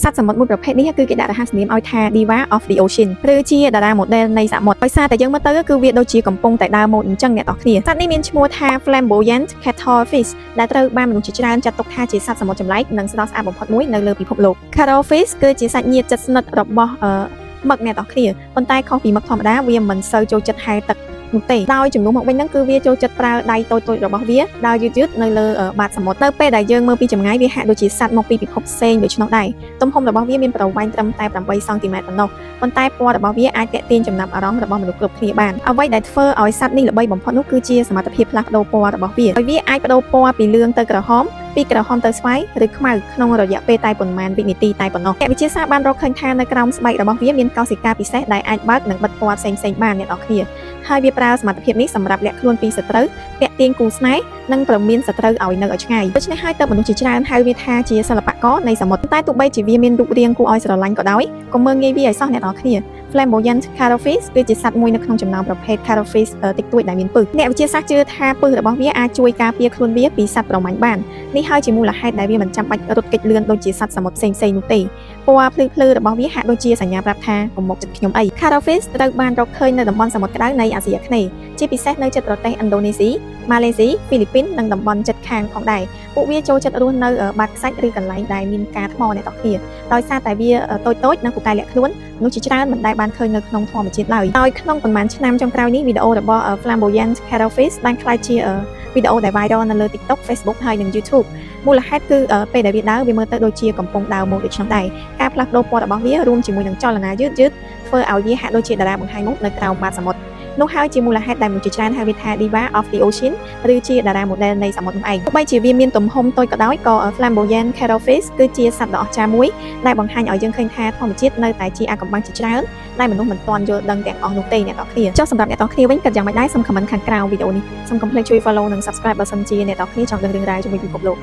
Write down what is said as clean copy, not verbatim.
สัตว์สมุทรមួយប្រភេទនេះគឺគេដាក់រហស្សនាមឲ្យថា Diva of the Ocean ឬជាតារា model នៃសមុទ្រដោយសារតែយើងមើលទៅគឺវាដូចជាកំពុងតែដើរម៉ូដអញ្ចឹងអ្នកនរគ្នាសត្វនេះមានឈ្មោះថា Flamboyant Cuttlefish ដែលត្រូវបានមនុស្សជាច្រើនចាត់ទុកថាជាសត្វសមុទ្រចម្លែកនិងស្រស់ស្អាតបំផុតមួយនៅលើពិភពលោក Cuttlefish គឺជាសាច់ញាតិជិតស្និទ្ធរបស់មឹកអ្នកនរគ្នាប៉ុន្តែខុសពីមឹកធម្មតាវាមិនសូវចូលចិត្តហែលទឹកនោះទេដោយជំនួសមកវិញហ្នឹងគឺវាចូលចិត្តប្រើដៃតូចៗរបស់វាដើរយឺតៗនៅលើបាតសមុទ្រនៅពេលដែលយើងមើលពីចម្ងាយវាហាក់ដូចជាសត្វមកពីពិភពផ្សេងដូច្នោះដែរទំហំរបស់វាមានប្រវែងត្រឹមតែ8សង់ទីម៉ែត្រប៉ុណ្ណោះប៉ុន្តែពណ៌របស់វាអាចទាក់ទាញចំណាប់អារម្មណ៍របស់មនុស្សគ្រប់គ្នាបានអ្វីដែលធ្វើឲ្យសត្វនេះល្បីបំផុតនោះគឺជាសមត្ថភាពផ្លាស់ប្ដូរពណ៌របស់វាហើយវាអាចបដូរពណ៌ពីលឿងទៅក្រហមពីក្រហមទៅស្វាយឬខ្មៅក្នុងរយៈពេលតែប៉ុន្មានវិនាទីតែប៉ុណ្ណោះអ្នកវិទ្យាសាស្ត្របានរកឃើញថានៅក្រោមស្បែករបស់វាមានកោសិកាពិសេសដែលអាចបើកនិងបិទពណ៌ផ្សេងៗបានអ្នកនរគ្នាហើយវាប្រើសមត្ថភាពនេះសម្រាប់លាក់ខ្លួនពីសត្រូវទាក់ទាញគូស្នេហ៍និងប្រមានសត្រូវឲ្យនៅឲ្យឆ្ងាយដូច្នេះហើយទើបមនុស្សជាច្រើនហៅវាថាជាសិល្បករនៃសមុទ្រតែទោះបីជាវាមានរូបរាងគួរឲ្យស្រឡាញ់ក៏ដោយកុំមើលងាយវាឲ្យសោះអ្នកនរគ្នា Flamboyant Cuttlefish គឺជាសត្វមួយនៅក្នុងចំណោមប្រភេទ Cuttlefish តិចតួចដែលមានពិសអ្នកវិទ្យាសាស្ត្រជឿថាពិសរបស់វាអាចជួយការពារខ្លួនវាពីសត្វប្រមាញ់បាននេះហើយជាមូលហេតុដែលវាមិនចាំបាច់រត់គេចលឿនដូចជាសត្វសមុទ្រផ្សេងៗនោះទេពណ៌ភ្លឺៗរបស់វាហាក់ដូចជាសញ្ញាប្រាប់ថាកុំមកចិត្តខ្ញុំអី Cuttlefish ត្រូវបានរកឃើញនៅតំបន់សមុទ្រក្តៅនៃអាស៊ីអាគ្នេយ៍ជាពិសេសនៅជិតប្រទេសឥណ្ឌូនេស៊ីម៉ាឡេស៊ីហ្វីលីពីននិងតំបន់ជិតខាងផងដែរពួកវាចូលចិត្តរស់នៅបាតខ្សាច់ឬកន្លែងដែលមានការថ្មអ្នកនរគ្នាដោយសារតែវាតូចៗនិងពូកែលាក់ខ្លួនមនុស្សជាច្រើនមិនដែលបានឃើញនៅក្នុងធម្មជាតិឡើយដោយក្នុងប៉ុន្មានឆ្នាំចុងក្រោយនេះវីដេអូរបស់ Flamboyant Cuttlefish បានក្លាយជាវីដេអូដែល viral នៅលើ TikTok Facebook ហើយនិង YouTube មូលហេតុគឺពេលដែលវាដើរវាមើលទៅដូចជាកំពុងដើរម៉ូដដូច្នោះដែរការផ្លាស់ប្ដូរពណ៌របស់វារួមជាមួយនឹងចលនាយឺតៗធ្វើឲ្យវាហាក់ដូចជាតារាបង្ហាញមុខនៅក្រោមបាតសមុទ្រនោះហើយជាមូលហេតុដែលមនុស្សជាច្រើនហៅវាថា Diva of the Ocean ឬជាតារា model នៃសមុទ្រនោះឯងទោះបីជាវាមានទំហំតូចក៏ដោយក៏ Flamboyant Cuttlefish គឺជាសត្វដ៏អស្ចារ្យមួយដែលបង្ហាញឲ្យយើងឃើញថាធម្មជាតិនៅតែជាអាថ៌កំបាំងជាច្រើនដែលមនុស្សមិនទាន់យល់ដឹងទាំងអស់នោះទេអ្នកនរគ្នាចុះសម្រាប់អ្នកនរគ្នាវិញគិតយ៉ាងម៉េចដែរសូម comment ខាងក្រោមវីដេអូនេះសូមកុំភ្លេចជួយ follow និង subscribe បើសិនជាអ្នកនរគ្នាចង់ដឹងរឿងរ៉ាវជាមួយពិភពលោក